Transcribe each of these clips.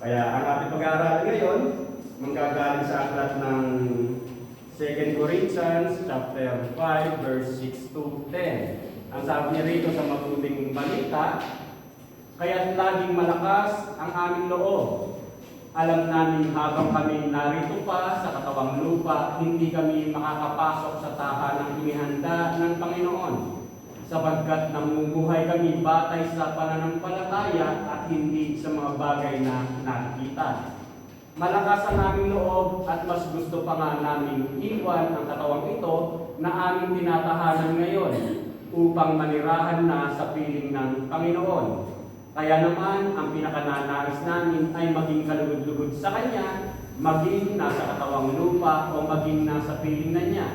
Kaya ang ating pag-aaralan ngayon, manggagaling sa aklat ng 2 Corinthians chapter 5, verse 6 to 10. Ang sabi niya rito sa mabuting balita, kaya't laging malakas ang aming loob. Alam namin habang kami narito pa sa katawang lupa, hindi kami makakapasok sa tahanang inihanda ng Panginoon, sapagkat namumuhay kami batay sa pananampalataya at hindi sa mga bagay na nakikita. Malakas ang aming loob at mas gusto pa nga namin iwan ang katawang ito na aming tinatahanan ngayon upang manirahan na sa piling ng Panginoon. Kaya naman, ang pinakananais namin ay maging kalugod-lugod sa Kanya, maging nasa katawang lupa o maging nasa piling na Niya,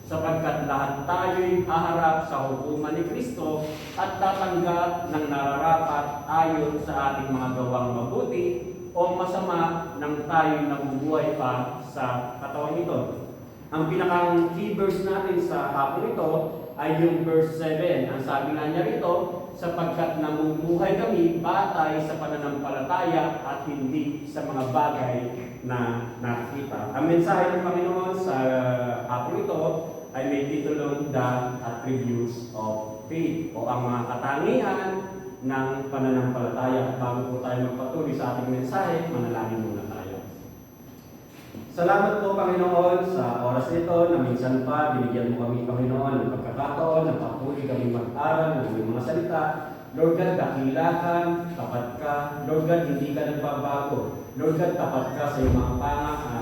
sapagkat lahat tayo'y haharap sa hukuman ni Kristo at tatanggap ng nararapat ayon sa ating mga gawang mabuti o masama nang tayo'y nabubuhay pa sa katawang ito. Ang pinakang key verse natin sa hapon ito ay yung verse 7. Ang sabi nga niya rito, sapagkat namumuhay kami batay sa pananampalataya at hindi sa mga bagay na nakikita. Ang mensahe ng Panginoon sa hapon ito ay may titulong The Attributes of Faith o ang mga katangian ng pananampalataya. Bago po tayo magpatuloy sa ating mensahe, manalangin muna tayo. Salamat po, Panginoon, sa oras nito na minsan pa binigyan mo kami, Panginoon, ng pagkakataon na patuloy kami mag-aral ng iyong mga salita. Lord God, dakila ka, tapat ka. Lord God, hindi ka nagbabago. Lord God, tapat ka sa iyong mga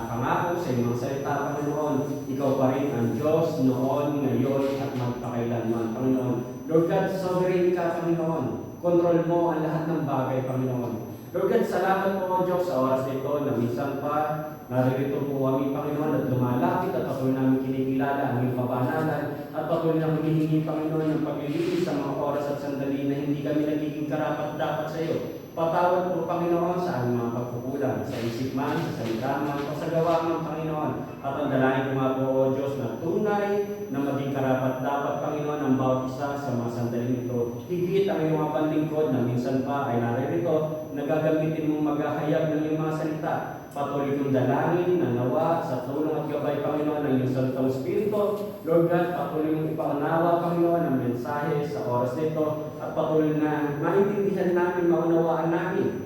pangako, sa iyong mga salita, Panginoon. Ikaw pa rin ang Diyos noon, ngayon, at magpakailanman, Panginoon. Lord God, sovereign ka, Panginoon. Kontrol mo ang lahat ng bagay, Panginoon. Lord God, salamat po, Diyos, sa oras nito na minsan pa naririto po kami, Panginoon, at lumalapit at patuloy namin kinikilala ang iyong kabanalan at patuloy na humihingi, Panginoon, ng paglilinis sa mga oras at sandali na hindi kami nagiging karapat-dapat sa iyo. Patawad po, Panginoon, sa aming mga pagkukulang, sa isip man, sa salita man, o sa gawa man, Panginoon. At ang dalangin ko nga po, O Diyos, na tunay na maging karapat-dapat, Panginoon, ang bawat isa sa mga sandaling ito. Higit ang iyong mga panlingkod na minsan pa ay naririto, nagagamitin mong maghahayag ng iyong mga salita. Patuloy kong dalangin na nawa sa tulong at gabay, Panginoon, ng iyong Santong Espiritu. Lord God, patuloy mong ipaunawa, Panginoon, ang mensahe sa oras nito at patuloy na maintindihan namin, maunawaan namin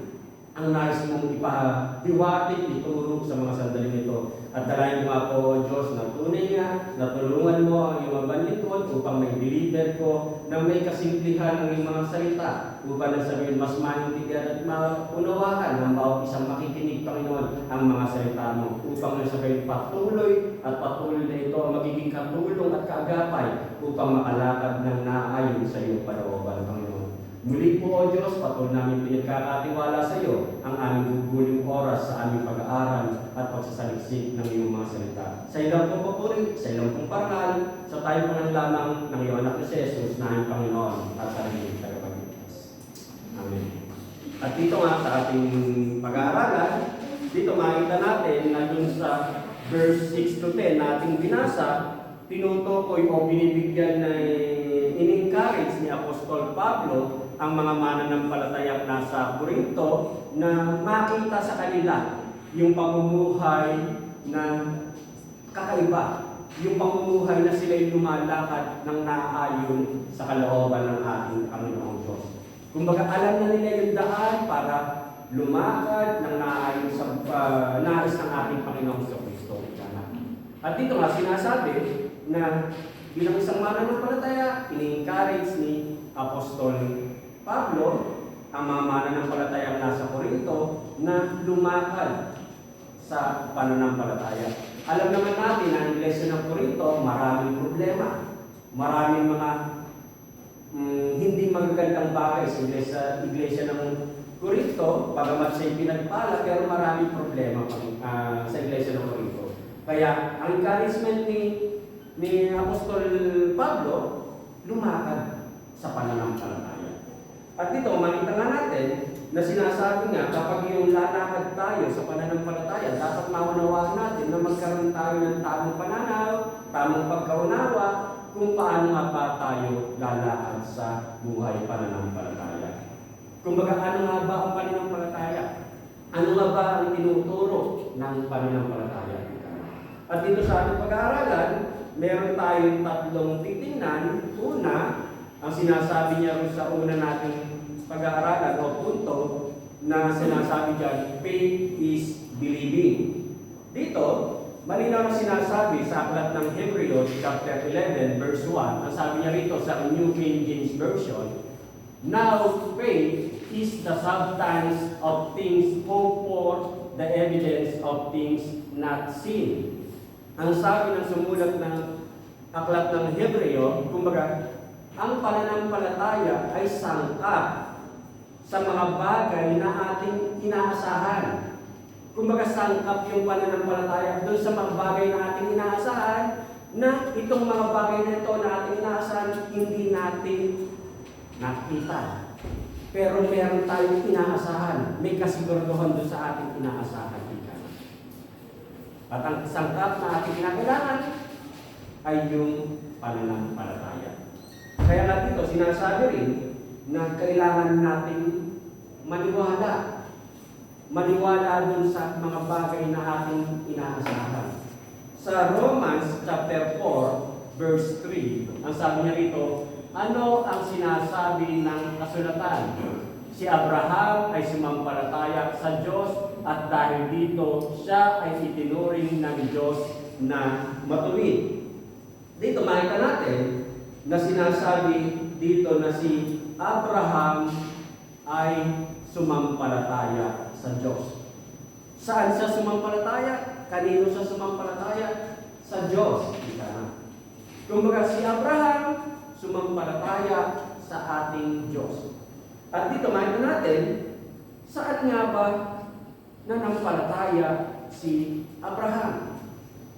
ang nais mong ipahiwatig, ituro sa mga sandaling ito. At dalangin mo nga po, Diyos, na tunay nga, na tulungan mo ang iyong mabanlikod upang may deliver ko na may kasimplihan ang iyong mga salita upang nasabihin mas maintindihan at maunawaan ng bawat isang makikinig, Panginoon, ang mga salita mo upang nasabihin patuloy at patuloy na ito ang magiging katulong at kaagapay upang makalakad ng naayon sa iyong panooban, Panginoon. Muli po, O Diyos, patuloy namin pinagkakatiwala sa iyo ang aming guguling oras sa aming pag-aaral at pagsasaliksik ng iyong mga salita. Sa ilang pong papuri, sa ilang pong parangal, sa tayo po ng lamang ng iyong anak na si Jesus na aming Panginoon at sa aming tagapagligtas. Amen. At dito nga sa ating pag-aaralan, dito makita natin na dun sa verse 6 to 10 na ating binasa, tinutukoy o binibigyan na in-encourage ni Apostol Pablo ang mga mananampalatayang nasa Corinto na makita sa kanila yung pamumuhay na kakaiba, yung pamumuhay na sila'y lumalakad ng naaayon sa kalooban ng ating Panginoong Diyos. Kumbaga, alam na nila yung daan para lumakad ng naaayon sa nais ng ating Panginoong Kristo. At dito nga sinasabi na bilang isang mananampalataya, ini-encourage ni Apostol Pablo ang mga mananampalatayang nasa Corinto na lumakad sa pananampalataya. Alam naman natin na ang iglesia ng Corinto, maraming problema. Maraming mga hindi magagandang bagay sa iglesia ng Corinto, bagamat siya'y pinagpala, pero maraming problema sa iglesia ng Corinto. Kaya ang encouragement ni Apostol Pablo, lumakad sa pananampalataya. At dito, makita nga natin na sinasabi nga, kapag yung lalakad tayo sa pananampalataya, dapat maunawaan natin na magkaroon tayo ng tamang pananaw, tamang pagkaunawa, kung paano nga ba tayo lalakad sa buhay pananampalataya. Kumbaga, ano nga ba ang pananampalataya? Ano nga ba ang tinuturo ng pananampalataya? At dito sa ating pag-aaralan, meron tayong tatlong titingnan. Una, ang sinasabi niya rin sa una nating pag-aaralan o punto na sinasabi dyan, faith is believing. Dito, malinaw na sinasabi sa aklat ng Hebrews chapter 11 verse 1, ang sabi niya rito sa New King James Version, now faith is the substance of things hoped for, the evidence of things not seen. Ang sabi ng sumulat ng aklat ng Hebreo, kumbaga, ang pananampalataya ay sangkap sa mga bagay na ating inaasahan. Kumbaga, sangkap yung pananampalataya doon sa mga bagay na ating inaasahan, na itong mga bagay na ito na ating inaasahan, hindi natin nakita. Pero meron tayong inaasahan. May kasiguraduhan doon sa ating inaasahan. At ang sangkap na ating kinakailangan ay yung pananampalataya. Kaya nga dito, sinasabi rin na kailangan natin maniwala. Maniwala dun sa mga bagay na ating inaasahan. Sa Romans chapter 4, verse 3, ang sabi niya rito, ano ang sinasabi ng kasulatan? Si Abraham ay sumampalataya sa Diyos at dahil dito siya ay itinuring ng Diyos na matuwid. Dito makita natin na sinasabi dito na si Abraham ay sumampalataya sa Diyos. Saan siya sumampalataya? Kanino siya sumampalataya? Sa Diyos. Kumbaga si Abraham sumampalataya sa ating Diyos. At dito makita natin, saan nga ba nanampalataya si Abraham?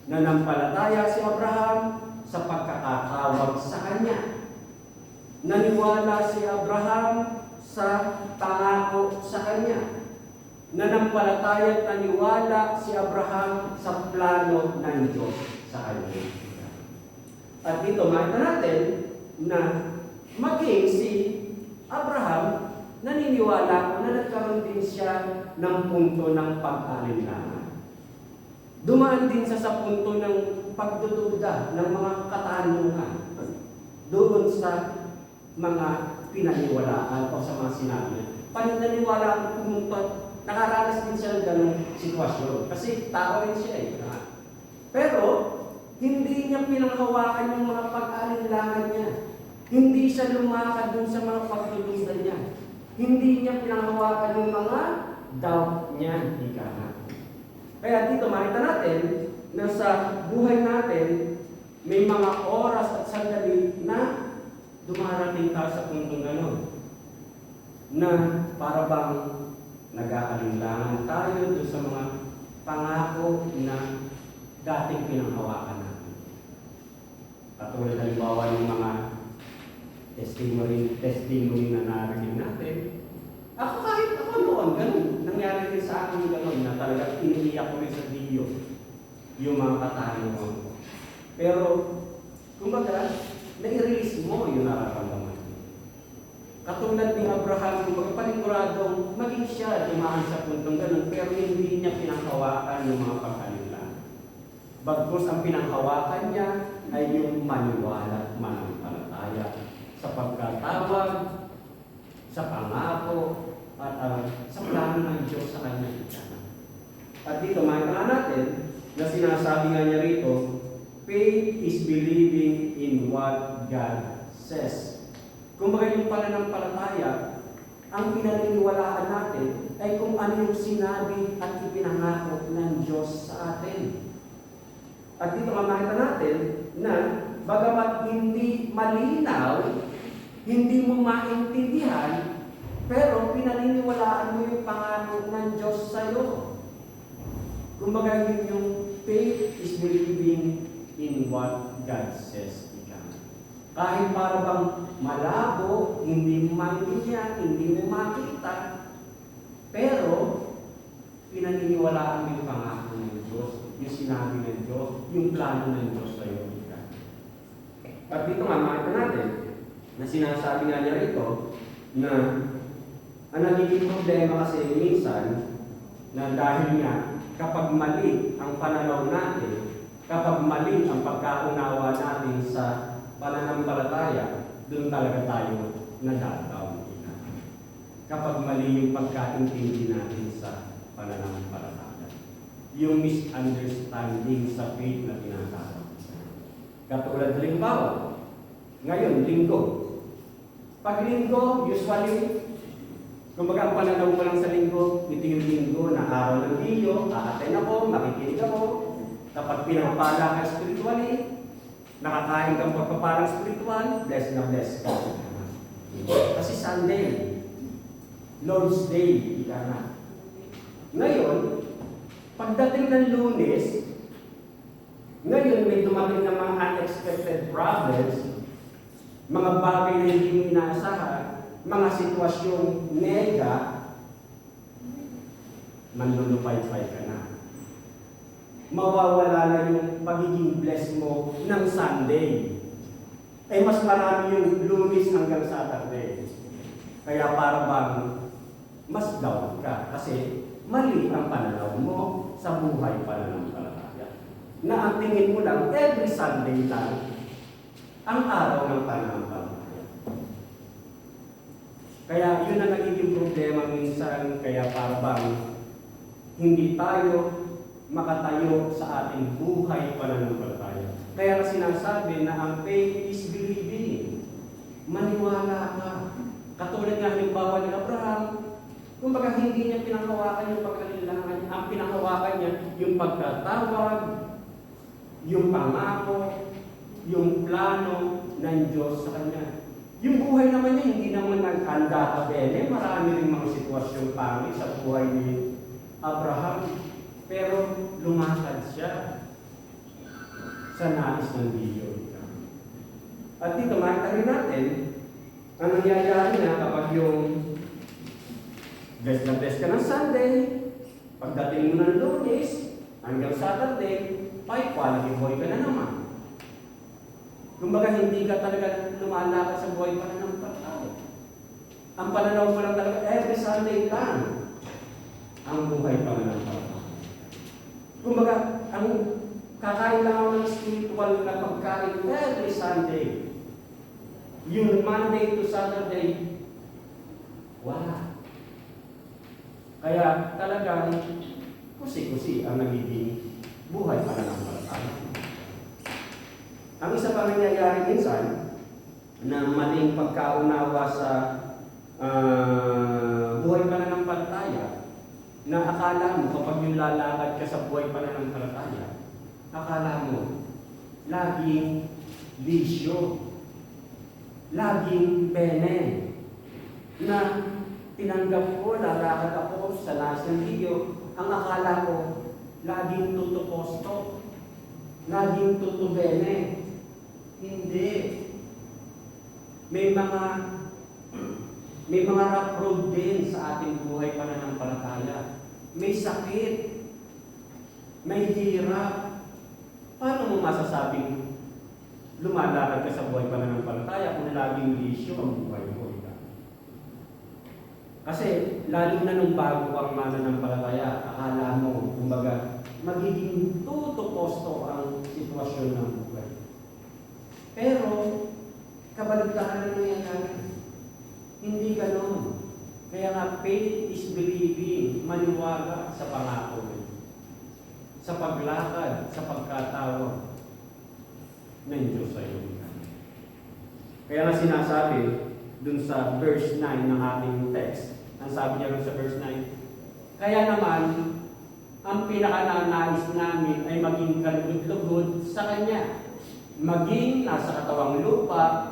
Nanampalataya si Abraham sa pagkakatawag sa Kanya. Naniwala si Abraham sa pangako sa Kanya. Nanampalataya at naniwala si Abraham sa plano ng Diyos sa Kanya. At dito makita natin na maging si Abraham, naniniwala na nagkaroon din siya ng punto ng pag-alinlangan. Dumaan din siya sa punto ng pagdududa ng mga katanungan doon sa mga pinaniwalaan o sa mga sinabi niya. Paniniwala ang pumunta, nakaranas din siya ng ganong sitwasyon. Kasi tao rin siya eh. Pero, hindi niya pinanghawakan yung mga pag-alinlangan niya. Hindi siya lumakad dun sa mga pagdududa niya. Hindi niya pinanghawakan yung mga doubt niya. Kaya dito makita natin na sa buhay natin, may mga oras at sandali na dumarating tayo sa puntong gano'n. Na para bang nag-aalinlangan tayo doon sa mga pangako na dating pinanghawakan natin. Katulad halimbawa yung mga testimony na narinig natin. Kahit ako noon, ganun. Nangyari rin sa akin ganun na talagang iniiyak ko rin sa video yung mga katanungan ko. Pero, kumbaga, nai-release mo yung nararamdaman mo. Katulad ni Abraham, kumbaga paniguradong maging siya dumaan sa puntong ganun, pero hindi niya pinanghawakan yung mga pagkalilan. Bagkus ang pinanghawakan niya ay yung maniwala at manampalataya sa pagkatawag, sa pangako, at sa plano ng Diyos sa kanya. At dito, makikita natin na sinasabi nga niya rito, faith is believing in what God says. Kung baga yung pananampalataya, ang pinaniniwalaan natin ay kung ano yung sinabi at ipinangako ng Diyos sa atin. At dito makikita natin na bagamat hindi malinaw, hindi mo maintindihan, pero pinaniniwalaan mo yung pangako ng Diyos sa iyo. Kumbaga yun yung faith is believing in what God says. Kahit para bang malabo, hindi mo maintindihan, hindi mo makita, pero pinaniniwalaan mo yung pangako ng Diyos, yung sinabi ng Diyos, yung plano ng Diyos sa iyo. At dito nga makita natin na sinasabi nga niya rito na ang nagiging problema kasi minsan na dahil nga kapag mali ang pananaw natin, kapag mali ang pagkaunawa natin sa pananampalataya, doon talaga tayo nadadaw. Kapag mali yung pagkaintindi natin sa pananampalataya, yung misunderstanding sa faith na tinatawag. Katulad halimbawa, ngayon, linggo. Pag linggo, usually, kumbaga ang pananaw ko lang sa linggo, ito yung linggo na araw ng Diyo, aaten ako, makikinig ako, kapag pinapala ka spiritually, nakakain kang pagpapalang spiritual, bless na bless ka. Kasi Sunday, Lord's Day, ika na. Ngayon, pagdating ng Lunes, ngayon may dumating na mga unexpected problems, mga bagay na hindi mo inaasahan, mga sitwasyong nega, manlulupay-pay ka na. Mawawala na yung pagiging bless mo ng Sunday. Ay mas marami yung Lunes hanggang Saturday. Kaya para bang mas down ka kasi mali ang pananaw mo sa buhay pananampalataya. Na ang tingin mo lang every Sunday lang ang araw ng pananampalataya. Kaya yun ang nagiging problema minsan, kaya para bang hindi tayo makatayo sa ating buhay pananampalataya. Kaya na sinasabi na ang faith is believing. Maniwala ka. Katulad nga halimbawa ni Abraham, kumbaga hindi niya pinanghawakan yung pagkalilangan niya. Ang pinanghawakan niya yung pagkatawag, yung pangako, yung plano ng Diyos sa kanya. Yung buhay naman niya, hindi naman nagkanda ka bene. Marami rin mga sitwasyong pangit sa buhay ni Abraham. Pero lumakad siya sa nais ng Diyos. At dito, makita rin natin, ang nangyayari na kapag yung bless na bless ka ng Sunday, pagdating mo ng Lunes, hanggang Saturday, may quality boy ka na naman. Kumbaga, hindi ka talaga lumalakad sa buhay pananampalataya. Ang pananaw mo lang talaga, every Sunday lang ang buhay pananampalataya. Kumbaga, ang kakain lang ako ng spiritual na pagkain every Sunday. Yung Monday to Saturday, wala. Kaya talagang kusi-kusi ang nagiging buhay pananampalataya. Ang isa pa nangyayari minsan na maling pagkaunawa sa buhay pananampalataya, na akala mo kapag yung lalakad ka sa buhay pananampalataya, akala mo laging bisyo, laging pene, na tinanggap ko, lalakad ako sa nais ng Diyo, ang akala ko laging tutuposto, laging tutubene. Hindi. May mga rough road din sa ating buhay pananampalataya. May sakit. May hirap. Paano mo masasabing lumalakad ka sa buhay pananampalataya kung laging bisyo ang buhay mo? Kasi lalo na nung bago ang mananampalataya, akala mo, kumbaga, magiging tutuposto ang sitwasyon ng buhay. Pero, kabaligtaran na nangyayari. Hindi ganon. Kaya nga, faith is believing, maniwala sa pangako, sa paglakad, sa pagkatawag ng Diyos sa iyo. Kaya nga sinasabi dun sa verse 9 ng ating text, ang sabi niya dun sa verse 9, kaya naman, ang pinakananais namin ay maging kalugod-lugod sa Kanya. Maging nasa katawang lupa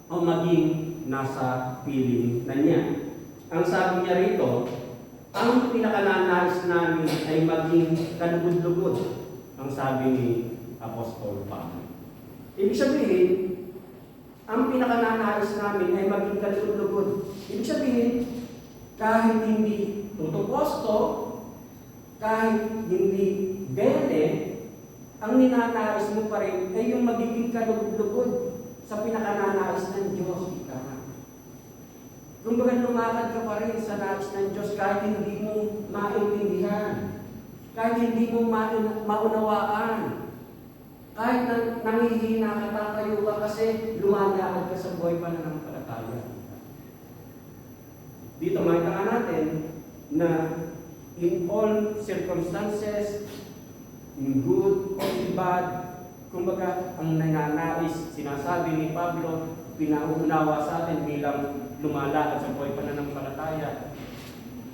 o maging nasa piling na niya. Ang sabi niya rito, ang pinakananais namin ay maging kalugod-lugod, ang sabi ni Apostol Pablo. Ibig sabihin, ang pinakananais namin ay maging kalugod-lugod. Ibig sabihin, kahit hindi tutuposto, kahit hindi bene, ang ninanais mo pa rin ay yung magiging kalugod-lugod sa pinakananais ng Diyos. Kumbaga lumakad ka pa rin sa nais ng Diyos kahit hindi mo maintindihan, kahit hindi mo maunawaan, kahit nangihina ka, tatayo ka kasi lumalakad ka sa buhay pananampalataya. Dito makita nga natin na in all circumstances, in good or in bad, kumbaga ang nananais, sinasabi ni Pablo, pinauunawa sa atin bilang lumalakad sa buhay pananampalataya.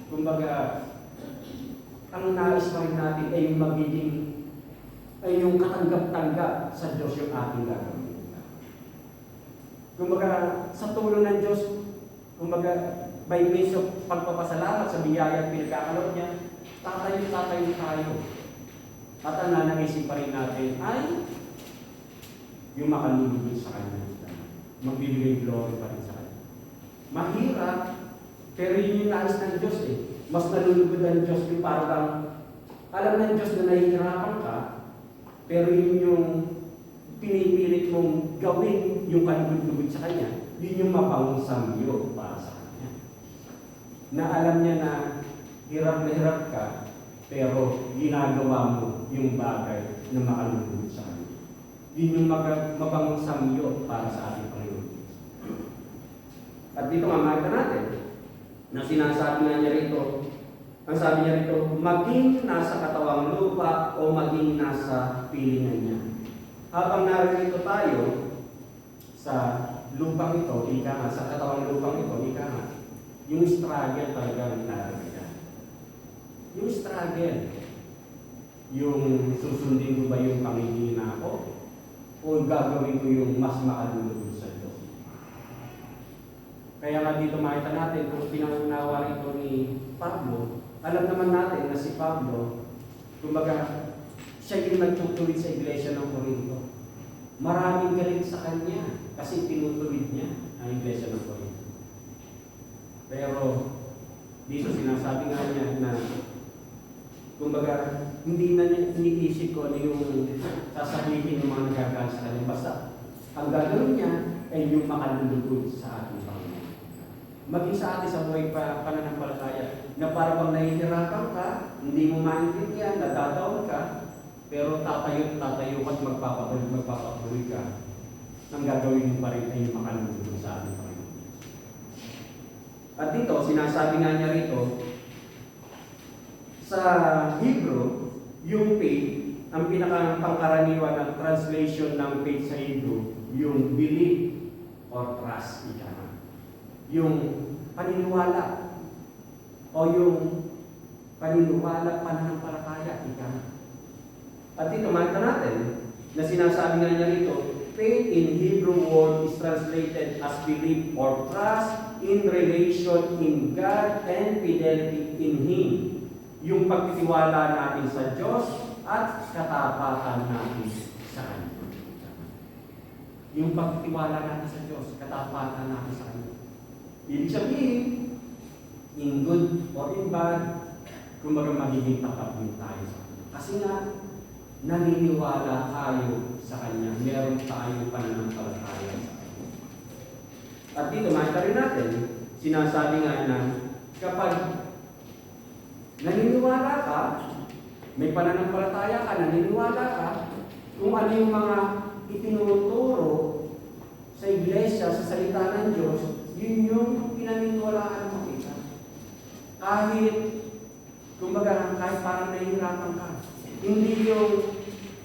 Kumbaga, ang nais pa rin natin ay yung katanggap-tanggap sa Diyos yung ating gagawin. Kumbaga, sa tulong ng Diyos, kumbaga, by means of pagpapasalamat sa biyaya at pinagkakalob niya, tatayo tayo. At ang nanangisip pa rin natin ay yung makalulugod sa Kanya. Magbibigay glory pa rin sa Kanya. Mahirap, pero yun yung nais ng Diyos eh. Mas nalulugod ang Diyos yung parang alam ng Diyos na nahihirapan ka, pero yun yung pinipilit mong gawin yung kalugod-lugod sa Kanya, yun yung mapangong samyo para sa Kanya. Na alam niya na hirap ka, pero ginagawa mo yung bagay na makalulugod sa Kanya. Yun yung mapangong samyo para sa ating Panginoon. At dito nga makita natin na sinasabi nga niya rito, ang sabi niya rito, maging nasa katawang lupa o maging nasa pilingan niya. Habang narito tayo sa lupang ito, ika nga, sa katawang lupang ito, ika nga, yung struggle talagang narito. Yung struggle, yung susundin ko ba yung pangihina ko o gagawin ko yung mas makalulugod sa Diyos. Kaya nga dito makita natin kung pinangunawa rito ni Pablo, alam naman natin na si Pablo, kumbaga, siya yung nagtutuloy sa iglesia ng Corinto. Maraming galing sa kanya kasi tinutuloy niya ang iglesia ng Corinto. Pero dito sinasabi nga niya na kumbaga, hindi na niya iniisip ko ano yung sasabihin ng mga nagagawa sa kanya. Basta, ang gagawin niya ay yung makalulugod sa ating Panginoon. Maging sa atin sa buhay pananampalataya na parang nahihirapan ka, hindi mo maintindihan, nadadaon ka, pero tatayo at magpapatuloy ka. Ang gagawin mo pa rin ay yung makalulugod sa ating Panginoon. At dito, sinasabi nga niya rito, sa Hebrew, yung faith, ang pinakapangkaraniwan ng translation ng faith sa Hebrew, yung belief or trust, yung paniniwala o yung paniniwala pananampalataya, At dito, makita natin na sinasabi nga niya rito, faith in Hebrew word is translated as belief or trust in relation in God and fidelity in Him. Yung pagtitiwala natin sa Diyos at katapatan natin sa Kanya. Yung pagtitiwala natin sa Diyos, katapatan natin sa Kanya. Ibig sabihin, in good or in bad, kumbaga magiging tapat din tayo sa Kanya. Kasi nga, naniniwala tayo sa Kanya, meron tayo pananampalataya sa Kanya. At dito, makita rin natin, sinasabi nga na kapag naniniwala ka, may pananampalataya ka, naniniwala ka, kung ano yung mga itinuturo sa iglesia, sa salita ng Diyos, yun yung pinaniniwalaan mo kita. Kahit, kumbaga, kahit parang nahihirapan ka, hindi yung,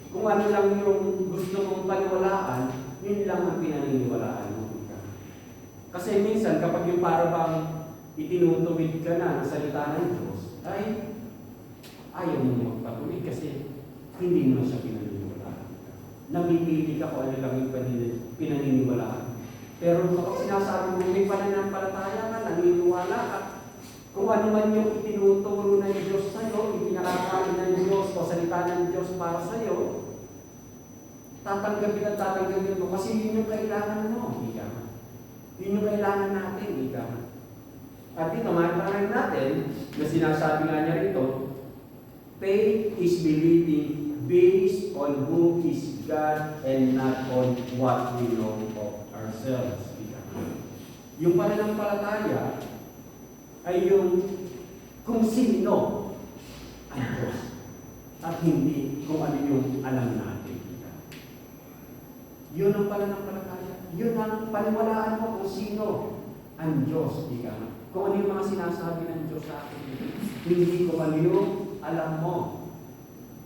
kung ano lang yung gusto mong paniwalaan, yun lang ang pinaniniwalaan mo kita. Kasi minsan, kapag yung parang itinutuwid ka na ng salita ng Diyos, ay ayaw mo magpatuloy kasi hindi mo siya pinaniniwalaan. Namipili ka kung ano lang yung pinaniniwalaan. Pero kapag sinasabi mo may pananampalataya ka, naniniwala ka, kung ano man yung itinuturo ng Diyos sa'yo, ipinakakain ng Diyos o salita ng Diyos para sa'yo, tatanggapin at tatanggapin mo kasi yun yung kailangan mo. Yun yung kailangan natin. At dito, makikita natin na sinasabi nga niya rito, faith is believing based on who is God and not on what we know of ourselves. Yung pananampalataya ay yung kung sino ang Diyos at hindi kung ano yung alam natin. Yun ang pananampalataya. Yun ang paniwalaan mo kung sino ang Diyos. Kung ano yung mga sinasabi ng Diyos sa atin. Hindi kung ano yung alam mo.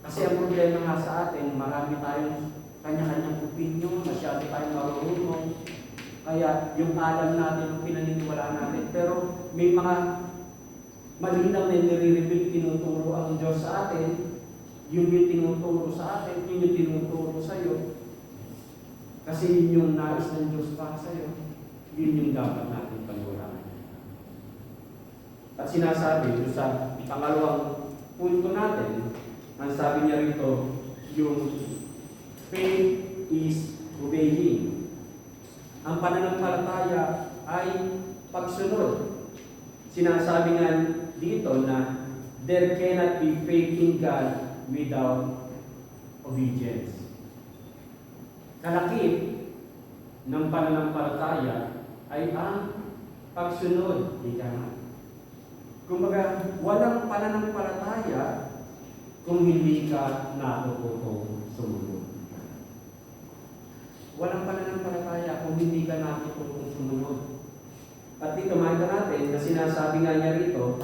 Kasi ang problema nga sa atin, marami tayong kanya-kanyang opinion, masyado tayong marunong. Kaya yung alam natin, yung pinaniniwalaan natin. Pero may mga malinaw na nire-reveal, tinuturo ang Diyos sa atin. Yung tinuturo sa atin, yung tinuturo sa iyo. Kasi yun yung nais ng Diyos para sa iyo. Yun yung dapat natin paniwalaan. At sinasabi doon sa pangalawang punto natin, ang sabi niya rito, yung faith is obeying. Ang pananampalataya ay pagsunod. Sinasabi nga dito na there cannot be faith in God without obedience. Kalakip ng pananampalataya ay ang pagsunod. Kumbaga, walang pananampalataya kung hindi ka natututong sumunod. Walang pananampalataya kung hindi ka natututong sumunod. At dito makita natin na sinasabi nga niya rito,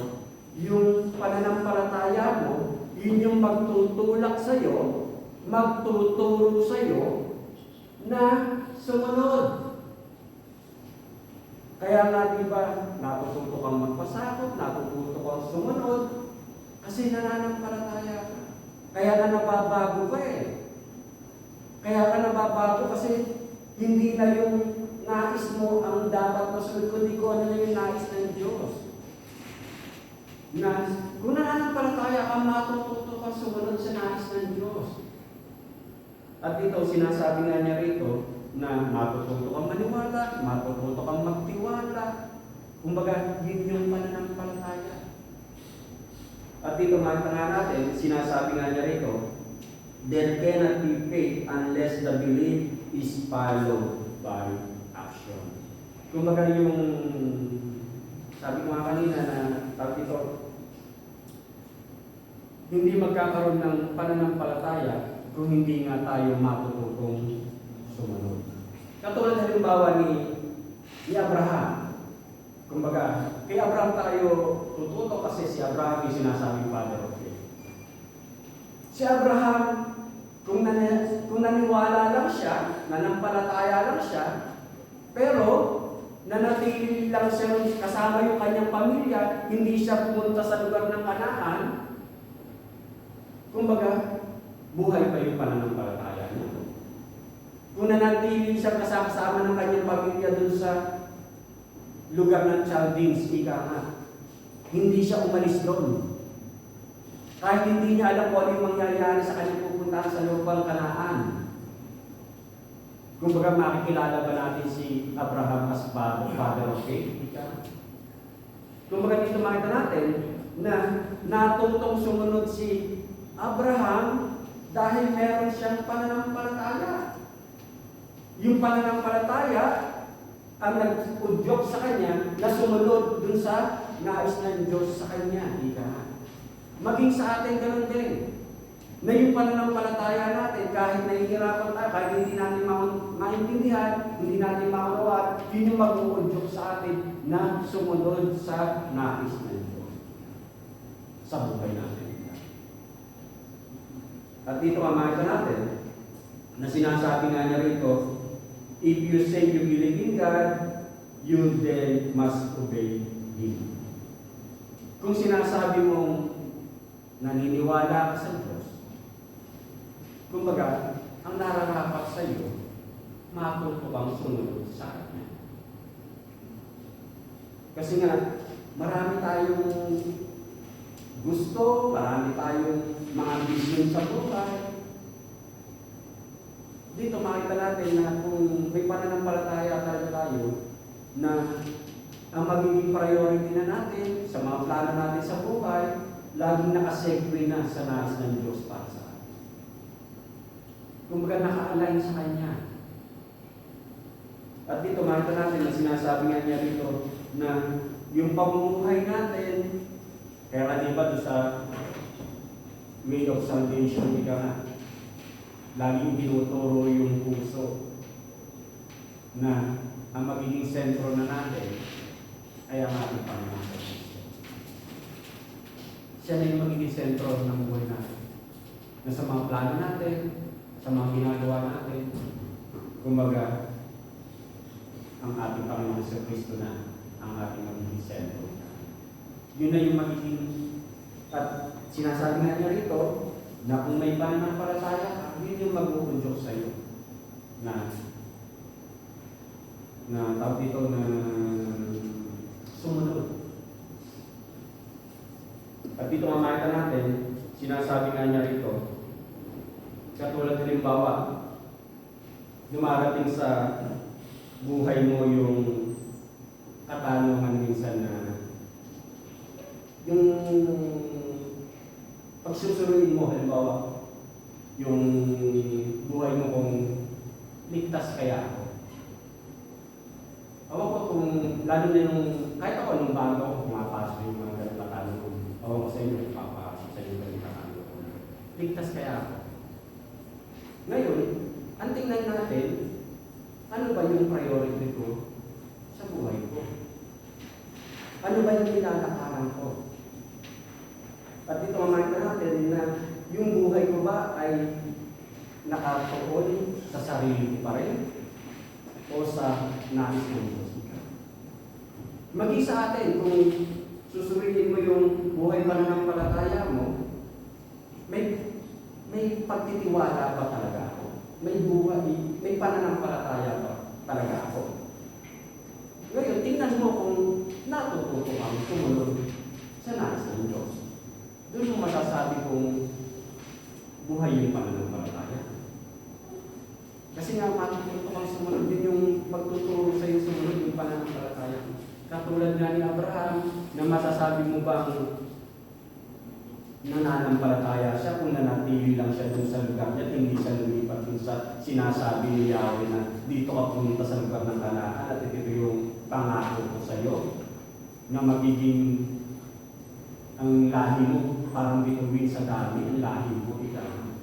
yung pananampalataya mo, yun yung magtutulak sa'yo, magtuturo sa'yo na sumunod. Kaya nga diba, natututo kang magpasakot, natututo kang sumunod, kasi nananampalataya ka. Kaya ka nababago ka eh. Kaya ka nababago kasi hindi na yung nais mo ang dapat masunod, kundi kung ano na yung nais ng Diyos. Na, kung nananampalataya ka, matututo ka sumunod sa nais ng Diyos. At dito, sinasabi nga niya rito, na matututo kang maniwala, matututo kang magtiwala. Kumbaga, yun yung pananampalataya. At dito makita nga natin, sinasabi nga niya rito, there cannot be faith unless the belief is followed by action. Kumbaga yung, sabi ko nga kanina na, tawag dito, hindi magkakaroon ng pananampalataya kung hindi nga tayo matututong sumunod. Katulad halimbawa ni Abraham. Kumbaga, kay Abraham tayo tututo kasi si Abraham yung sinasabing father of faith. Si Abraham, kung naniwala lang siya, nanampalataya lang siya, pero nanatili lang siya kasama yung kanyang pamilya, hindi siya pumunta sa lugar ng Kanaan, kumbaga, buhay pa yung pananampalataya niya. Kung nanatili siya kasama ng kanyang pamilya dun sa lugar ng Chaldeans, hindi siya umalis doon. Kahit hindi niya alam kung ano yung mangyayari sa kanyang pupuntahan sa lupang Kanaan. Kumbaga, makikilala ba natin si Abraham as father of faith? Kumbaga, dito makita natin na natutong sumunod si Abraham dahil meron siyang pananampalataya. Yung pananampalataya ang nag-udyok sa kanya na sumunod dun sa nais ng Diyos sa kanya. Maging sa atin ganun din. Na yung pananampalataya natin, kahit nahihirapan tayo, kahit hindi natin maintindihan, hindi natin maunawaan, yun yung mag-uudyok sa atin na sumunod sa nais ng Diyos sa buhay natin. At dito makita natin na sinasabi nga niya rito, if you say you believe in God, you then must obey Him. Kung sinasabi mong naniniwala ka sa Diyos, kumbaga, ang nararapat sa iyo, matuto kang sumunod sa Kanya. Kasi nga, marami tayong gusto, marami tayong mga vision sa buhay. Dito makita natin na kung may pananampalataya talaga tayo na ang magiging priority na natin sa mga plano natin sa buhay, laging nakasegue na sa nais ng Diyos para sa atin. Kumbaga naka-align sa Kanya. At dito makita natin na sinasabi nga niya dito na yung pamumuhay natin, kaya nga di ba doon sa made of salvation, ika nga, laging tinuturo yung puso na ang magiging sentro na natin ay ang ating Panginoon sa Kristo. Siya na yung magiging sentro ng buhay natin. Na sa mga plano natin, sa mga ginagawa natin, kumbaga, ang ating Panginoon sa Kristo na ang ating magiging sentro. Yun na yung magiging, at sinasabi nga niya rito, na kung may pananampalataya, yun yung mag-uudyok sa iyo. Na tawag dito na sumunod. At dito nga makita natin, sinasabi nga niya rito, katulad halimbawa, dumarating sa buhay mo yung katanungan minsan na yung pagsusuruin mo, halimbawa, yung buhay mo kung ligtas kaya ako. Awan ko kung, lalo na yung, kahit ako nung bago ako pumapasok yung mga ganun na tanong ko, awan ko sa inyo, papasok sa inyo ganun na tanong ko. Ligtas kaya ako. Ngayon, ang tingnan natin, ano ba yung priority ko sa buhay ko? Ano ba yung pinatakaran ko? At dito makita natin na yung buhay ko ba ay nakatuon sa sarili ko pa rin o sa nais ng Diyos? Maging sa atin, kung susuriin mo yung buhay pananampalataya mo, may pagtitiwala ba talaga ako? May buhay, may pananampalataya ba talaga ako? Ngayon, tingnan mo kung natututo kang sumunod sa nais ng Diyos. Doon mo masasabi kung buhay yung pananampalataya. Kasi nga, matututo kang sumunod din yung pagtuturo sa iyo sumunod yung pananampalataya. Katulad nga ni Abraham, na masasabi mo bang nananampalataya siya kung nanatili lang siya dun sa lugar niya, hindi siya lumipat dun sa sinasabi ni Yahweh na dito ka pumunta sa lugar ng Kanaan at ito yung pangako ko sa iyo na magiging ang lahi mo parang bituin sa dami, ang lahi mo ikaw.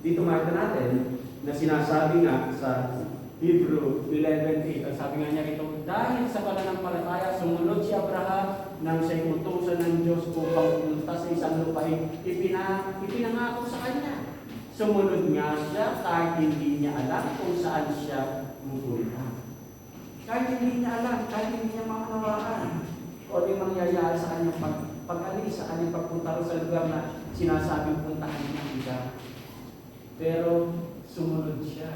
Dito makita natin na sinasabi nga sa Hebrew 11:8, ang sabi nga niya rito, dahil sa pananampalataya, sumunod si Abraham nang siya'y utusan ng Diyos upang pumunta sa isang lupain, ipinangako sa kanya. Sumunod nga siya kahit hindi niya alam kung saan siya pupunta. Kahit hindi niya alam, kahit hindi niya maunawaan o ano yung mangyayari sa kanyang pag-alis, sa kanyang pagpunta sa lugar na sinasabing puntahan niya. Pero sumunod siya.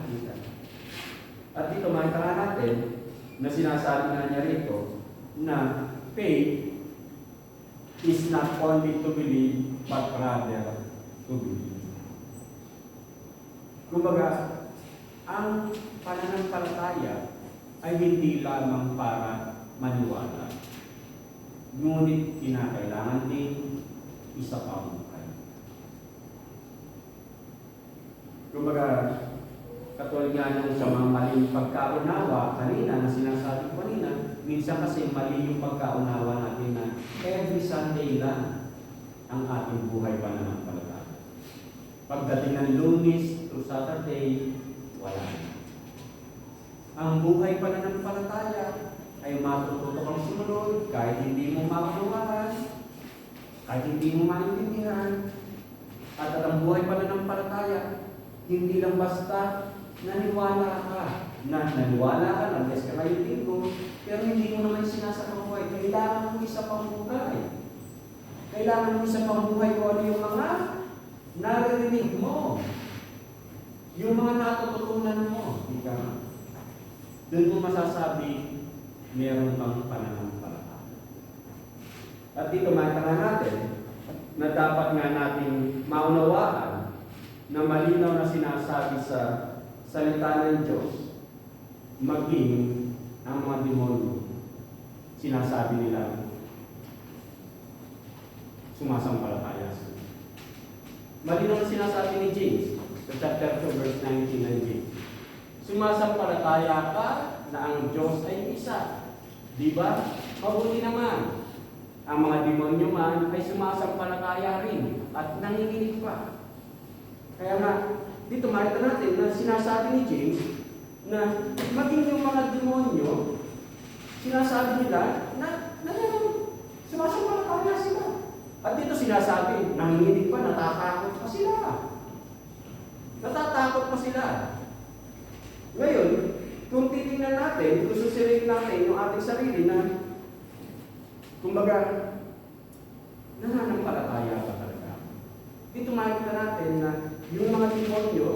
At dito makita natin na sinasabi nga niya rito na faith is not only to believe but rather to believe. Kumbaga, ang pananampalataya ay hindi lamang para maniwala, ngunit kinakailangan din isa pa buhay. Kumbaga, katulad nga nung sa mga maling pagkaunawa kanina na sinasabi ko kanina, minsan kasi mali yung pagkaunawa natin na every Sunday lang ang ating buhay pananampalataya. Pagdating ng Lunes to Saturday, wala na. Ang buhay pananampalataya ay matututo kang sumunod kahit hindi mo maunawaan, kahit hindi mo maintindihan. At ang buhay pananampalataya, hindi lang basta naniwala ka, nag-guess ka kayo dito, pero hindi mo naman sinasabuhay. Kailangan mo isa pang buhay. Kailangan mo isa pang buhay kung ano yung mga naririnig mo. Yung mga natututunan mo. Doon mo masasabi, meron kang pananampalataya. At dito makita natin na dapat nga nating maunawaan na malinaw na sinasabi sa salita ng Diyos, maging ang mga demonyo, sinasabi nila, sumasampalataya sila. Malinaw na sinasabi ni James, sa chapter 2, verse 19 ng James, sumasampalataya ka na ang Diyos ay isa. Di ba? Mabuti naman. Ang mga demonyo man ay sumasampalataya rin at nanginginig pa. Kaya nga, dito makita natin na sinasabi ni James na maging yung mga demonyo, sinasabi nila na sumasampalataya sila. At dito sinasabi, nanginginig pa, natatakot pa sila. Natatakot pa sila. Ngayon, kung titingnan natin, kung susilin natin yung ating sarili na kumbaga, nananampalataya pa talaga. Dito makikita natin na yung mga demonyo,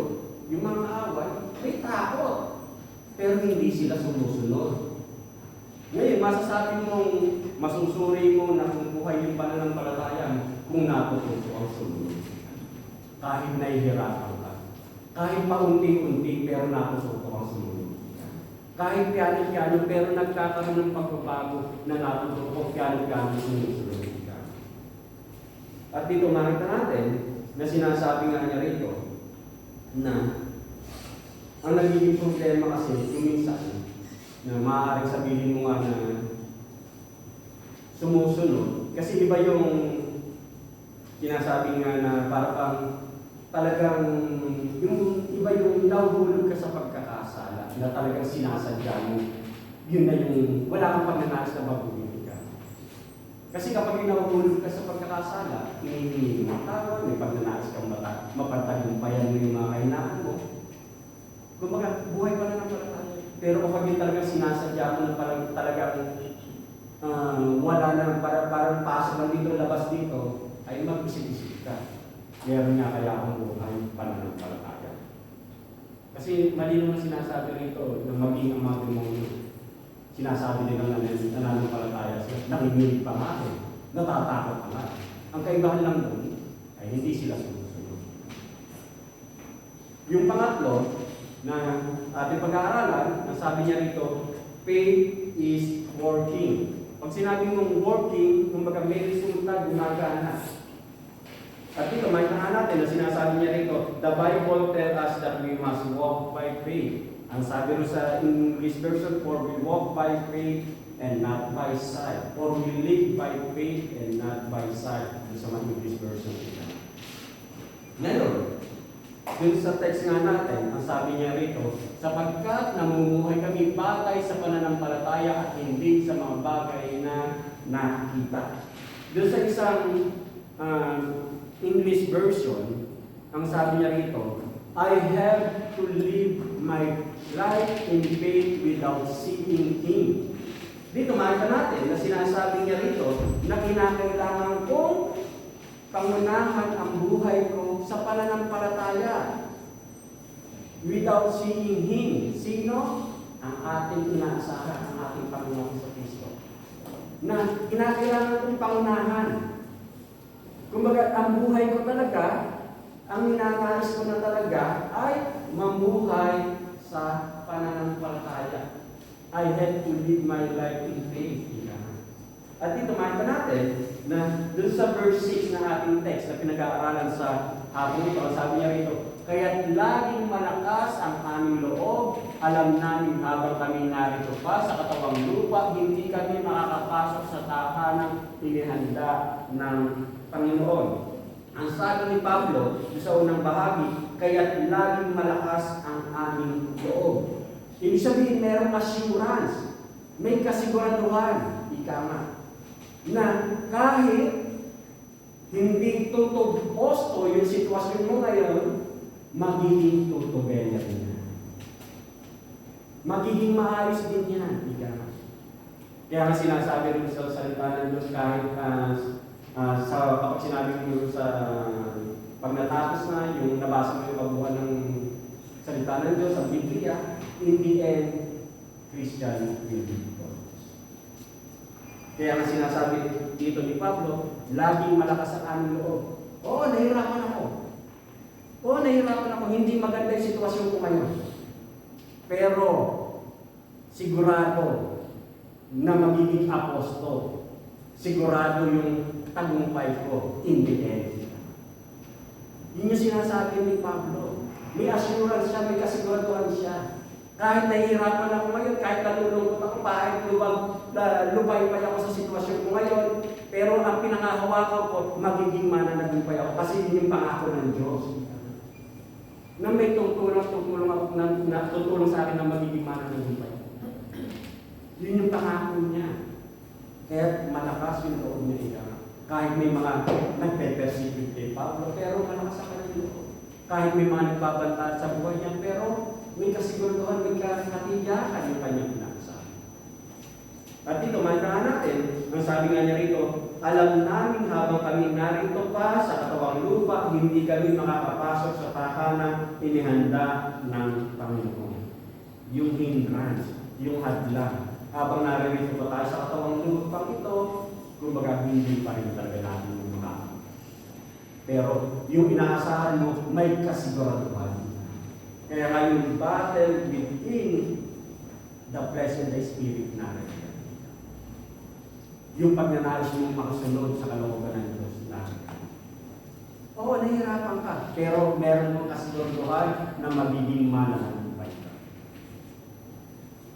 yung mga away, may takot. Pero hindi sila sumusunod. Ngayon, masasabi mong masusuri mo na kung buhay yung pananampalataya kung natututo ang sumunod. Kahit nahihirapan ka. Kahit paunti-unti pero natututo ang sumunod. Kahit piano-piano, pero nagkakaroon ng pagbabago na natututo piano-piano sumusunod ka. At dito makita natin na sinasabi nga niya rito na ang nagiging problema kasi minsan na maaaring sabihin mo nga na sumusunod. Kasi iba yung sinasabi nga na parang talagang yung iba yung nahuhulog ka sa pagkakasala na talagang sinasadya mo. Yun na yung wala kang pagnanais na baguhin ka. Kasi kapag nahuhulog ka sa pagkakasala, hinihingi mo tawag, may pagnanais kang mapagtagumpayan mo yung mga kahinaan mo. Kumbaga, buhay pa na ng palataya. Pero kapag yung talagang sinasadya mo na talagang wala na, parang pasok na dito, labas dito, ay mag-isip-isip ka. Meron nga kaya akong buhay pananampalataya. Kasi mali naman sinasabi rito na maging ang mga demonyo. Sinasabi nila na nananampalataya sila. Nanginginig pa nga eh. Natatakot pa nga. Ang kaibahan lang doon ay hindi sila sumusunod. Yung pangatlo na ating pag-aaralan, ang sabi niya rito, faith is working. Pag sinabi mong working, kumbaga may resulta, gumagana. At dito, may natin na sinasabi niya rito, the Bible tells us that we must walk by faith. Ang sabi rin sa English version, for we walk by faith and not by sight. For we live by faith and not by sight. Sa mga English version. Ngayon, dun sa text nga natin, ang sabi niya rito, sapagkat namumuhay kami batay sa pananampalataya at hindi sa mga bagay na nakikita. Doon sa isang English version, ang sabi niya rito, I have to live my life in faith without seeing Him. Dito makita natin na sinasabi niya rito na kinakailangan kong pangunahan ang buhay ko sa pananampalataya without seeing Him. Sino? Ang ating inaasahan, ang ating Panginoon sa Kristo. Na kinakailangan kong pangunahan. Kumbaga, ang buhay ko talaga, ang ninanais ko na talaga ay mamuhay sa pananampalataya. I had to live my life in faith. At dito makita natin na dun sa verse 6 na ating text na pinag-aaralan sa hapon ito, sabi niya rito, kaya't laging malakas ang aming loob, alam namin habang kami narito pa sa katawang lupa, hindi kami makakapasok sa tahanang inihanda ng Panginoon. Ang sabi ni Pablo sa unang bahagi, kaya't laging malakas ang aming loob. Ibig sabihin, mayroong assurance, may kasiguraduhan, ika nga, na kahit hindi tutubosto yung sitwasyon mo ngayon, magiging tutubenya din yan. Magiging maayos din yan, ika nga. Kaya nga sinasabi rin sa salita ng Diyos kahit kapag sinabi mo sa pag natapos na yung nabasa mo yung kabuuan ng salita ng Diyos sa Biblia, in the end, Christian will be victorious. Kaya nga sinasabi dito ni Pablo, laging malakas ang aming loob. Oo, nahihirapan ako. Hindi maganda yung sitwasyon ko ngayon. Pero, sigurado na magiging apostol. Sigurado yung tagumpay ko in the end. Yun yung sinasabi ni Pablo. May assurance siya, may kasiguraduhan siya. Kahit nahihirapan ako ngayon, kahit nalulungkot ako, kahit lupay-pay ako sa sitwasyon ko ngayon, pero ang pinangahawakan ko, magiging mananagumpay ako kasi yun yung pangako ng Diyos. Na may tutulong ako, na tutulong sa akin na magiging mananagumpay. Yun yung pangako niya. Kaya malakas yung loob niya ika. Kahit may mga nagpe-persecute kay Pablo, pero malakas sa kanyang loob. Kahit may mga nagbabanta sa buhay niya, pero may kasiguruhan, may katiyakan yung kanyang pinagsasabi. At dito, makikita natin, ang sabi nga niya rito, alam namin habang kami narito pa sa katawang lupa, hindi kami makakapasok sa tahanan inihanda ng Panginoon. Yung hindrance, yung hadlang. Habang narito pa tayo sa katawang lupa ito, kumbaga hindi pa rin talaga natin yung makakapasok. Pero yung inaasahan mo, may kasiguraduhan. Kaya ngayon, battle within the flesh and the spirit natin. Yung pagnanais mong makasunod sa kalooban ng Diyos natin. Oo, nahihirapan ka. Pero meron mong kasiguraduhan na magiging mananagumpay ka.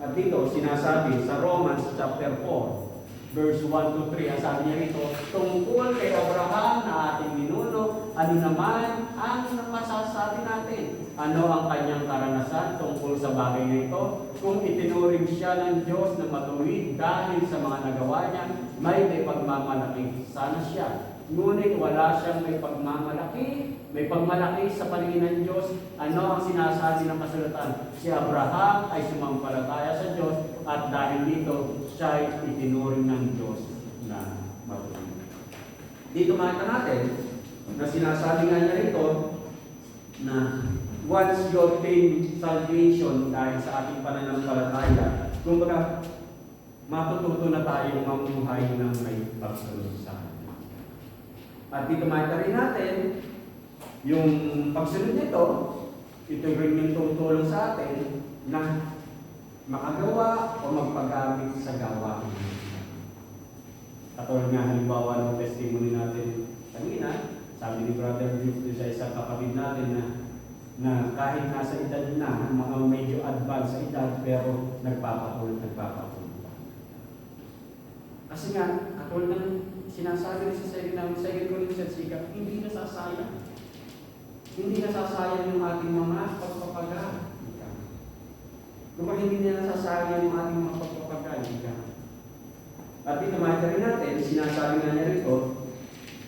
At dito, sinasabi sa Romans chapter 4, verse 1 to 3, ang sabi niya rito, tungkol kay Abraham na ating ninuno, ano naman ang masasabi natin? Ano ang kanyang karanasan tungkol sa bagay nito? Kung itinuring siya ng Diyos na matuwid dahil sa mga nagawa niya, may pagmamalaki sana siya. Ngunit wala siyang may pagmalaki sa paningin ng Diyos. Ano ang sinasabi ng kasulatan? Si Abraham ay sumampalataya sa Diyos at dahil dito, siya ay itinuring ng Diyos na matuwid. Dito makita natin na sinasabi nga niya rito na once you obtain salvation dahil sa ating pananampalataya, kumbaga, matututo na tayong mamuhay ng may pagsunod sa Kanya. At dito makita rin natin, yung pagsunod nito, ito rin yung tutulong sa atin na makagawa o magpagamit sa gawain. Katulad nga halimbawa ng testimony natin kanina, sabi ni Brother Jude sa isang kapatid natin na kahit nasa edad na, mga medyo advanced sa edad, pero nagpapatuloy pa. Kasi nga, katulad ng sinasabi rin sa 2 Corinthians, hindi nasasayang. Hindi nasasayang yung ating mga pagpapagal. Kung hindi na nasasayang yung ating mga pagpapagal. At dito makita rin natin, sinasabi nga niya rito,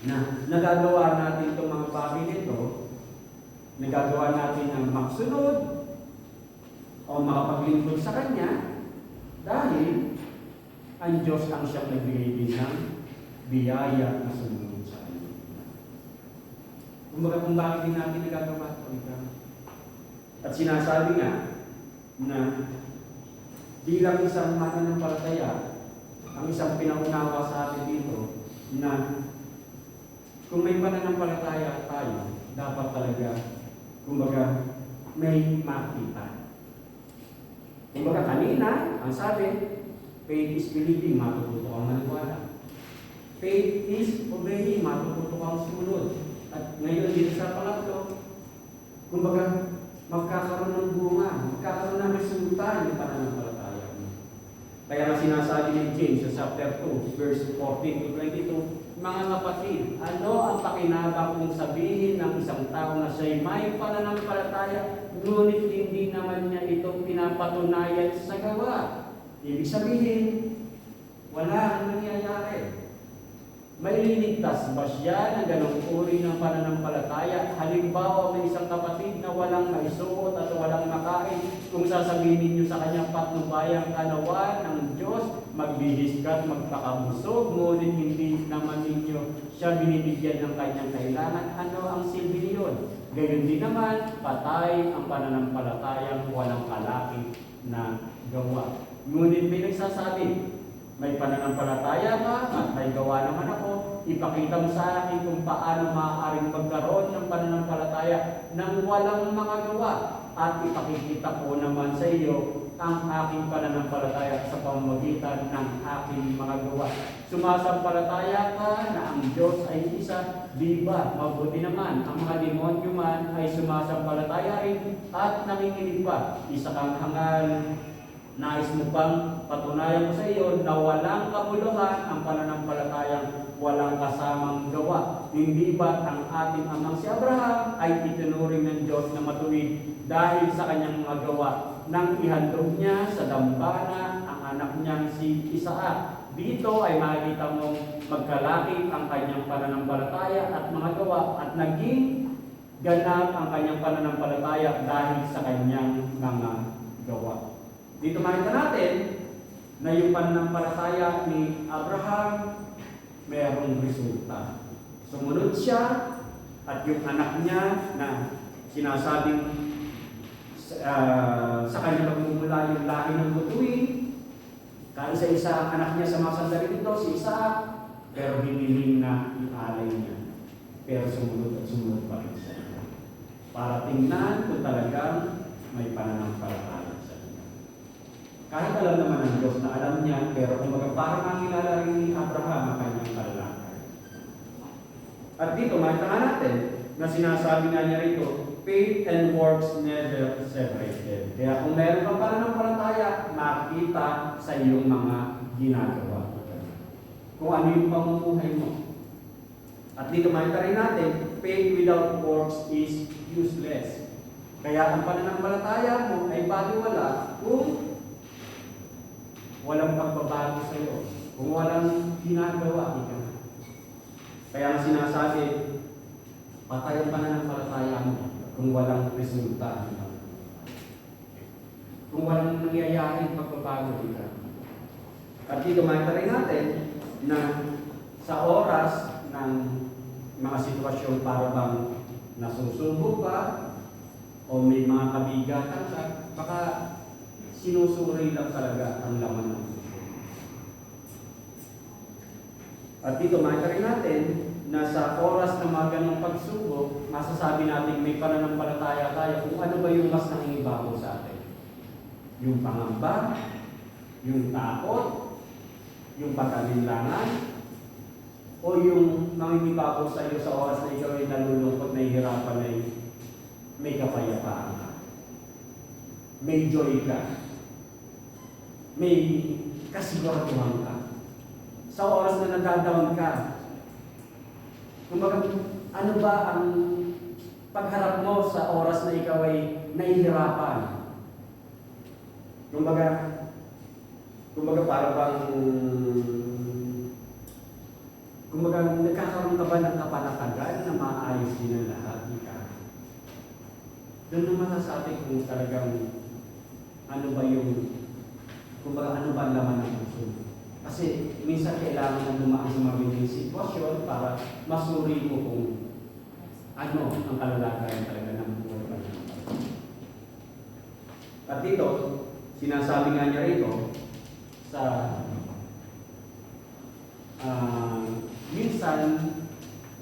na nagagawa natin itong mga bagay nito, nagagawa natin ang magsunod o makapaglingkod sa Kanya dahil ang Diyos ang siyang nagbigay din ng biyaya na sumunod sa Kanya. Kumbaga kung bakit din natin nagagawa ito. At sinasabi nga na bilang isang mananampalataya, ang isang pinaunawa sa atin dito na kung may pananampalataya tayo, dapat talaga kumbaga, may makita. Kumbaga kanina, ang sabi, faith is believing, matututo kang maniwala. Faith is obeying, matututo kang sumunod. At ngayon, dito sa pangatlo, kumbaga, magkakaroon ng bunga, magkakaroon ng resulta yung pananampalataya mo. Kaya nga sinasabi ni James sa chapter 2, verse 14 to 22, mga kapatid, ano ang pakinabang kung sabihin ng isang tao na siya'y may pananampalataya, ngunit hindi naman niya itong pinapatunayan sa gawa? Ibig sabihin, wala ang nangyayari. May liligtas ba siya ng ganong uri ng pananampalataya? Halimbawa, may isang kapatid na walang maisuot at walang makain. Kung sasabihin ninyo sa kanyang patnubayang kanawan ng Diyos, magbihis ka at magpakabusog, ngunit hindi naman ninyo siya binibigyan ng kanyang kailangan. Ano ang silbi niyon? Gayon din naman, patay ang pananampalatayang walang kalakip na gawa. Ngunit may nagsasabi, may pananampalataya ka at may gawa naman ako. Ipakita mo sa akin kung paano maaaring magkaroon ng pananampalataya ng walang mga gawa. At ipakikita ko naman sa iyo ang aking pananampalataya sa pamamagitan ng aking mga gawa. Sumasampalataya ka na ang Diyos ay isa, di ba? Mabuti naman, ang mga demonyo man ay ay sumasampalataya rin at nakikinig pa. Isa kang hangal, nais mo bang patunayan ko sa iyo na walang kabuluhan ang pananampalatayang walang kasamang gawa? Hindi ba ang ating amang si Abraham ay itinuring ng Diyos na matuwid dahil sa kanyang mga gawa nang ihandog niya sa dambana ang anak niyang si Isaac? Dito ay makikita mong magkalakip ang kanyang pananampalataya at mga gawa at naging ganap ang kanyang pananampalataya dahil sa kanyang mga gawa. Dito makita natin na yung pananampalataya ni Abraham mayroong resulta. Sumunod siya at yung anak niya na sinasabing sa kanya magmumula yung lahi ng butuin, kaisa-isa ang anak niya sa mga sandali nito, si Isaac, pero hiniling na ialay niya. Pero sumunod at sumunod pa rin siya. Para tingnan kung talagang may pananampalataya sa kanya. Kahit alam naman ng Diyos na alam niya, pero kumbaga parang ang kilala rin ni Abraham ang kanyang kalalakay. At dito, makita nga natin na sinasabi nga niya rito, faith and works never separated. Kaya kung meron kang pananampalataya, makita sa iyong mga ginagawa. Kung ano yung pamumuhay mo. At dito makita rin natin, faith without works is useless. Kaya ang pananampalataya mo ay baliwala kung walang pagbabago sa iyo. Kung walang ginagawa, ika. Kaya ang sinasabi, patay ang pananampalataya mo kung walang resulta. Kung walang nangyayaring pagbabago, ika. At dito makita rin natin na sa oras ng mga sitwasyon para bang nasusubo ka o may mga kabigatan ka, baka sinusuri lang talaga ang laman ng susunod. At dito makita rin natin na sa oras ng mga ganong pagsubok, masasabi natin may pananampalataya tayo kung ano ba yung mas nangingibabaw sa atin. Yung pangamba, yung takot, yung pagkalinlangan, o yung nangingibabaw sa iyo sa oras na ikaw ay nalulungkot, nahihirapan, ay may kapayapaan ka. May joy ka. May kasiguraduhan ka. Sa oras na nagdadawan ka, kumbaga, ano ba ang pagharap mo sa oras na ikaw ay nahihirapan? Kumbaga para bang nagkakaroon ka ba ng kapanatagan na maayos din ang lahat? Doon naman nasabi kung talagang ano ba ang laman ng puso. Kasi minsan kailangan na dumaan sa mabibiling sitwasyon para masuri mo kung ano ang kalalagayan talaga ng buhay pa niya. At dito, sinasabi nga niya rito sa minsan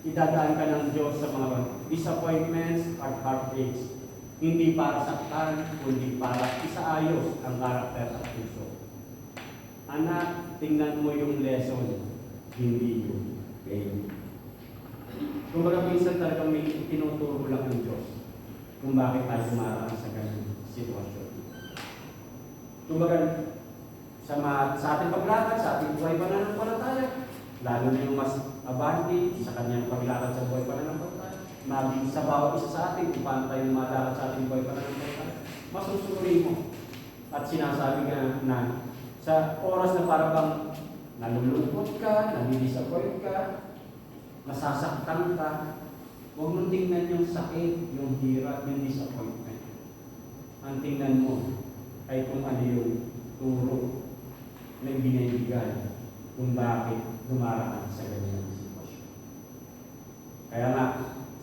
idadaan ka ng Diyos sa mga disappointments at heartaches, hindi para saktan, kundi para isaayos ang karakter at puso. Anak, tingnan mo yung lesson, hindi yung pain. Kumbaga minsan talagang may tinuturo lang ng Diyos kung bakit tayo sumarang sa ganung sitwasyon. Kumbaga sa ating paglakad, sa ating buhay pananampalataya, lalo na yung mas abante sa kanyang paglakad sa buhay pananampalataya, maging sa bawat isa sa atin kung paano tayo malakad sa ating buhay pananampalataya, masusuri mo. At sinasabi nga na sa oras na para bang nalulungkot ka, nalidisappoint ka, nasasaktan ka, huwag mong tingnan yung sakit, yung hirap, yung disappointment. Ang tingnan mo ay kung ano yung turo na binibigay kung bakit dumaraan sa ganyan sitwasyon. Kaya nga,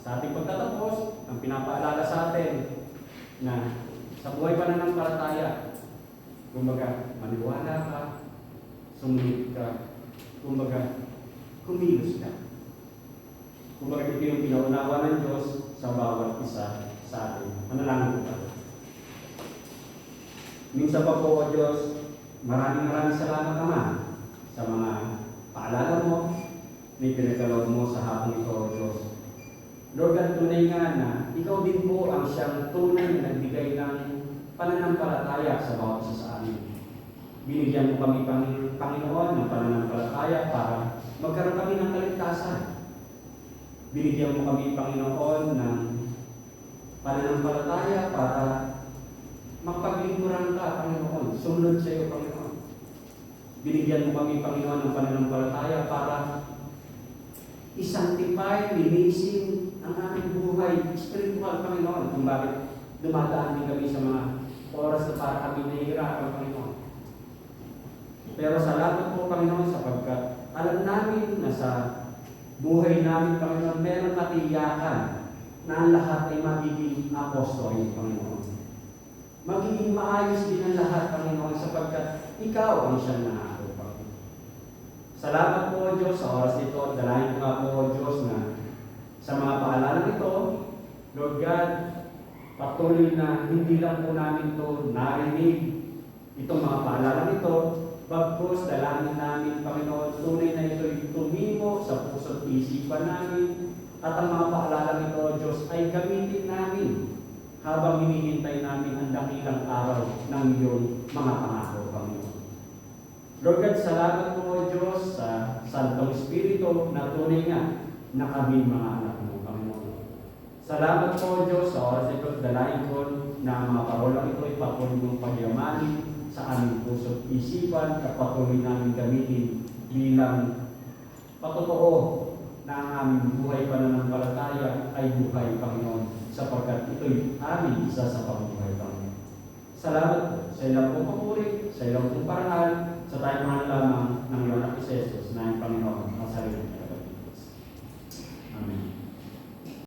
sa ating pagtatapos, ang pinapaalala sa atin na sa buhay pananampalataya, kumbaga, maniwala ka, sumunod ka, kumbaga, kumilos ka. Kumbaga, ito yung pinaunawa ng Diyos sa bawat isa sa atin. Manalangin ka. Minsan pa po, O Diyos, maraming salamat naman sa mga paalala mo, may pinagkaloob mo sa hapong ito, O Diyos. Lord, at tunay nga na, ikaw din po siyang tunay na nagbigay ng pananampalataya sa bawat isa sa amin. Binigyan mo kami, Panginoon, ng pananampalataya para magkaroon kami ng kaligtasan. Binigyan mo kami, Panginoon, ng pananampalataya para mapaglingkuran ka, Panginoon. Sumunod sa iyo, Panginoon. Binigyan mo kami, Panginoon, ng pananampalataya para i-sanctify, linisin ang aming buhay spiritual, Panginoon. Kung bakit dumadaan din kami sa mga oras na para kami nahihirapan, Panginoon. Pero salamat po, Panginoon, sapagkat alam namin na sa buhay namin, Panginoon, meron katiyakan na ang lahat ay magiging apostol, Panginoon. Magiging maayos din ang lahat, Panginoon, sapagkat ikaw ang siyang nangako, Panginoon. Salamat po, Diyos, sa oras nito. Dalayan ko nga po, Diyos, na sa mga paalala nito, Lord God, patuloy na hindi lang po namin ito narinig, itong mga paalala nito, bagkus dalangin namin, Panginoon, tunay na ito'y tumimo sa puso't isipan namin, at ang mga paalala nito, Diyos, ay gamitin namin habang hinihintay namin ang dakilang araw ng iyong mga pangako, Panginoon. Lord God, salamat po, Diyos, sa Santong Espiritu na tunay nga na kami mga anak mo, Panginoon. Salamat po, Diyos, sa oras ito, dalayan ko na ang mga parolang ito ay patuloy mong pagyamanin sa aming puso't isipan at patuloy namin gamitin bilang patotoo na ang aming buhay pananampalataya ay buhay, Panginoon, sapagkat ito'y aming isa sa pamumuhay, Panginoon. Salamat po sa ilang pong papuri, sa ilang pong parangal, sa tayo mga lamang ng iyong anak Jesus na ang Panginoon ang sarili.